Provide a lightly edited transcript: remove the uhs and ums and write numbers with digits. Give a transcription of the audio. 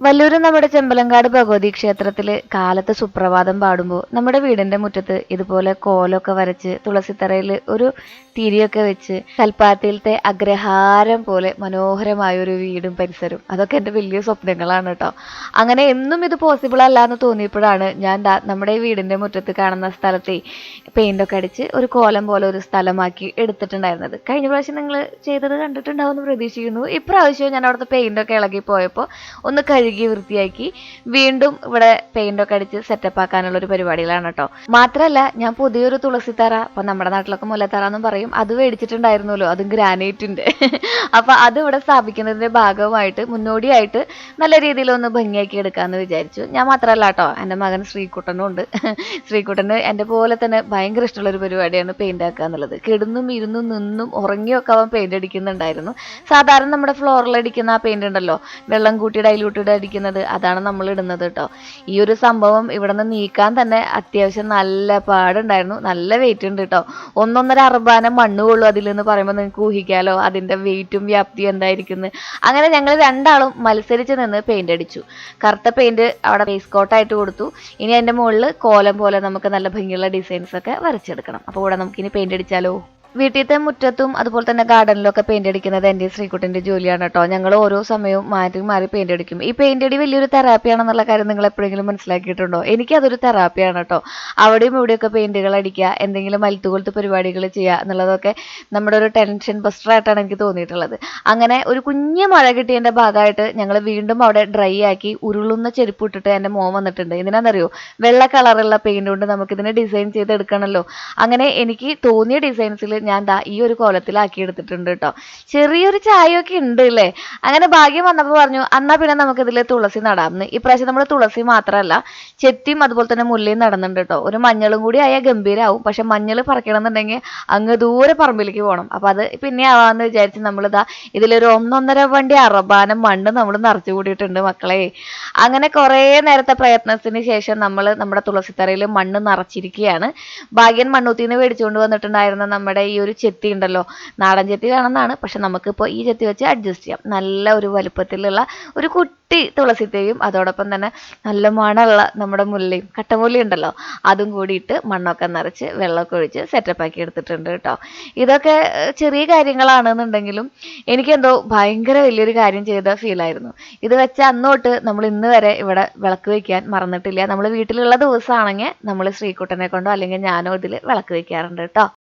വല്ലൂര് നമ്മുടെ ചെമ്പലങ്കാട് ഭഗവതി ക്ഷേത്രത്തില് കാലത്ത് സുപ്രഭാതം പാടുമ്പോൾ നമ്മുടെ വീടിന്റെ മുറ്റത്ത് ഇതുപോലെ കോലൊക്കെ വരച്ച് തുളസിത്തറയിൽ ഒരു തിരിയൊക്കെ വെച്ച് കൽപ്പാത്തിയിലത്തെ അഗ്രഹാരം പോലെ മനോഹരമായ ഒരു വീടും പരിസരവും അതൊക്കെ എൻ്റെ വലിയ സ്വപ്നങ്ങളാണ് കേട്ടോ. അങ്ങനെ എന്നും ഇത് പോസിബിൾ അല്ല എന്ന് തോന്നിയപ്പോഴാണ് ഞാൻ നമ്മുടെ ഈ വീടിന്റെ മുറ്റത്ത് കാണുന്ന സ്ഥലത്തെ പെയിന്റൊക്കെ അടിച്ച് ഒരു കോലം പോലെ ഒരു സ്ഥലമാക്കി എടുത്തിട്ടുണ്ടായിരുന്നത്. കഴിഞ്ഞ പ്രാവശ്യം നിങ്ങൾ ചെയ്തത് കണ്ടിട്ടുണ്ടാവുമെന്ന് പ്രതീക്ഷിക്കുന്നു. ഇപ്രാവശ്യവും ഞാൻ അവിടുത്തെ പെയിന്റൊക്കെ ഇളകി പോയപ്പോൾ ഒന്ന് കഴുകി വൃത്തിയാക്കി വീണ്ടും ഇവിടെ പെയിന്റൊക്കെ അടിച്ച് സെറ്റപ്പ് ആക്കാനുള്ള ഒരു പരിപാടികളാണ് കേട്ടോ. മാത്രമല്ല ഞാൻ പുതിയൊരു തുളസിത്തറ, അപ്പൊ നമ്മുടെ നാട്ടിലൊക്കെ മുല്ലത്തറ എന്നും പറയും, അത് മേടിച്ചിട്ടുണ്ടായിരുന്നല്ലോ, അതും ഗ്രാനൈറ്റിന്റെ. അപ്പൊ അത് ഇവിടെ സ്ഥാപിക്കുന്നതിന്റെ ഭാഗമായിട്ട് മുന്നോടിയായിട്ട് നല്ല രീതിയിൽ ഒന്ന് ഭംഗിയാക്കി എടുക്കാന്ന് വിചാരിച്ചു. ഞാൻ മാത്രമല്ല കേട്ടോ, എൻ്റെ മകൻ ശ്രീകുട്ടനും ഉണ്ട്. ശ്രീകുട്ടന് എൻ്റെ പോലെ തന്നെ ഭയങ്കര ഇഷ്ടമുള്ള ഒരു പരിപാടിയാണ് പെയിന്റ് ആക്കുക എന്നുള്ളത്. കിടന്നും ഇരുന്നും നിന്നും ഉറങ്ങിയൊക്കെ അവൻ പെയിന്റ് അടിക്കുന്നുണ്ടായിരുന്നു. സാധാരണ നമ്മുടെ ഫ്ലോറിൽ അടിക്കുന്ന ആ പെയിന്റ് ഉണ്ടല്ലോ, വെള്ളം കൂട്ടി ഡൈലൂട്ടഡ് അടിക്കുന്നത്, അതാണ് നമ്മൾ ഇടുന്നത് കേട്ടോ. ഈ ഒരു സംഭവം ഇവിടെ നിന്ന് നീക്കാൻ തന്നെ അത്യാവശ്യം നല്ല പാടുണ്ടായിരുന്നു. നല്ല വെയിറ്റ് ഉണ്ട് കേട്ടോ. 1.5 അർബാനം മണ്ണ് കൊള്ളു അതിലെന്ന് പറയുമ്പോൾ നിങ്ങൾക്ക് ഊഹിക്കാലോ അതിന്റെ വെയിറ്റും വ്യാപ്തിയും എന്തായിരിക്കുന്നു. അങ്ങനെ ഞങ്ങൾ രണ്ടാളും മത്സരിച്ച് നിന്ന് പെയിന്റ് അടിച്ചു. കറുത്ത പെയിന്റ് അവിടെ ബേസ് കോട്ടായിട്ട് കൊടുത്തു. ഇനി അതിന്റെ മുകളിൽ കോലം പോലെ നമുക്ക് നല്ല ഭംഗിയുള്ള ഡിസൈൻസ് ഒക്കെ വരച്ചെടുക്കണം. അപ്പോൾ ഇവിടെ നമുക്ക് ഇനി പെയിന്റ് അടിച്ചാലോ. വീട്ടിലത്തെ മുറ്റത്തും അതുപോലെ തന്നെ ഗാർഡനിലും ഒക്കെ പെയിന്റ് അടിക്കുന്നത് എൻ്റെ ശ്രീകുട്ടൻ്റെ ജോലിയാണ് കേട്ടോ. ഞങ്ങൾ ഓരോ സമയവും മാറി മാറി പെയിന്റ് അടിക്കും. ഈ പെയിന്റ് അടി വലിയൊരു തെറാപ്പിയാണെന്നുള്ള കാര്യം നിങ്ങൾ എപ്പോഴെങ്കിലും മനസ്സിലാക്കിയിട്ടുണ്ടോ? എനിക്കതൊരു തെറാപ്പിയാണ് കേട്ടോ. അവിടെയും ഇവിടെയൊക്കെ പെയിന്റുകൾ അടിക്കുക, എന്തെങ്കിലും മൽത്തുകൊളുത്ത് പരിപാടികൾ ചെയ്യുക എന്നുള്ളതൊക്കെ നമ്മുടെ ഒരു ടെൻഷൻ ബസ്റ്റർ ആയിട്ടാണ് എനിക്ക് തോന്നിയിട്ടുള്ളത്. അങ്ങനെ ഒരു കുഞ്ഞു മഴ കിട്ടിയതിൻ്റെ ഭാഗമായിട്ട് ഞങ്ങൾ വീണ്ടും അവിടെ ഡ്രൈ ആക്കി ഉരുളുന്ന ചെരുപ്പ് ഇട്ടിട്ട് എൻ്റെ മോൻ വന്നിട്ടുണ്ട്. എന്തിനാണെന്നറിയോ? വെള്ള കളറുള്ള പെയിന്റ് കൊണ്ട് നമുക്കിതിനെ ഡിസൈൻ ചെയ്തെടുക്കണമല്ലോ. അങ്ങനെ എനിക്ക് തോന്നിയ ഡിസൈൻസിൽ ഞാൻ ഈ ഒരു കോലത്തിലാക്കി എടുത്തിട്ടുണ്ട് കേട്ടോ. ചെറിയൊരു ചായയൊക്കെ ഉണ്ട് അല്ലേ. അങ്ങനെ ഭാഗ്യം വന്നപ്പോൾ പറഞ്ഞു എന്നാ പിന്നെ നമുക്കിതിൽ തുളസി നടാമെന്ന്. ഇപ്രാവശ്യം നമ്മൾ തുളസി മാത്രമല്ല ചെത്തിയും അതുപോലെ തന്നെ മുല്ലയും നടന്നുണ്ട് കേട്ടോ. ഒരു മഞ്ഞളും കൂടി ആയാൽ ഗംഭീരാവും. പക്ഷെ മഞ്ഞൾ പറിക്കണമെന്നുണ്ടെങ്കിൽ അങ്ങ് ദൂരെ പറമ്പിലേക്ക് പോകണം. അപ്പൊ അത് പിന്നെ ആവാന്ന് വിചാരിച്ച് നമ്മളിതാ ഇതിലൊരു 1.5 വണ്ടി അറബാനം മണ്ണ് നമ്മൾ നിറച്ചു കൂടിയിട്ടുണ്ട് മക്കളെ. അങ്ങനെ കുറേ നേരത്തെ പ്രയത്നത്തിന് ശേഷം നമ്മൾ നമ്മുടെ തുളസിത്തറയിൽ മണ്ണ് നിറച്ചിരിക്കുകയാണ്. ഭാഗ്യൻ മണ്ണൂത്തിന്ന് മേടിച്ചുകൊണ്ട് വന്നിട്ടുണ്ടായിരുന്ന നമ്മുടെ ഈ ഒരു ചെത്തി ഉണ്ടല്ലോ, നാടൻ ചെത്തി വേണമെന്നാണ്, പക്ഷെ നമുക്കിപ്പോൾ ഈ ചെത്തി വെച്ച് അഡ്ജസ്റ്റ് ചെയ്യാം. നല്ല ഒരു വലുപ്പത്തിലുള്ള ഒരു കുട്ടി തുളസിത്തേയും അതോടൊപ്പം തന്നെ നല്ല മണമുള്ള നമ്മുടെ മുല്ലയും കട്ടമുല്ല ഉണ്ടല്ലോ അതും കൂടിയിട്ട് മണ്ണൊക്കെ നിറച്ച് വെള്ളമൊക്കെ ഒഴിച്ച് സെറ്റപ്പ് ആക്കി എടുത്തിട്ടുണ്ട് കേട്ടോ. ഇതൊക്കെ ചെറിയ കാര്യങ്ങളാണെന്നുണ്ടെങ്കിലും എനിക്കെന്തോ ഭയങ്കര വലിയൊരു കാര്യം ചെയ്ത ഫീലായിരുന്നു. ഇത് വെച്ച അന്നോട്ട് നമ്മൾ ഇന്ന് വരെ ഇവിടെ വിളക്ക് വയ്ക്കാൻ മറന്നിട്ടില്ല. നമ്മൾ വീട്ടിലുള്ള ദിവസമാണെങ്കിൽ നമ്മൾ ശ്രീകുട്ടനെ കൊണ്ടോ അല്ലെങ്കിൽ ഞാനോ ഇതിൽ വിളക്ക് വയ്ക്കാറുണ്ട് കേട്ടോ.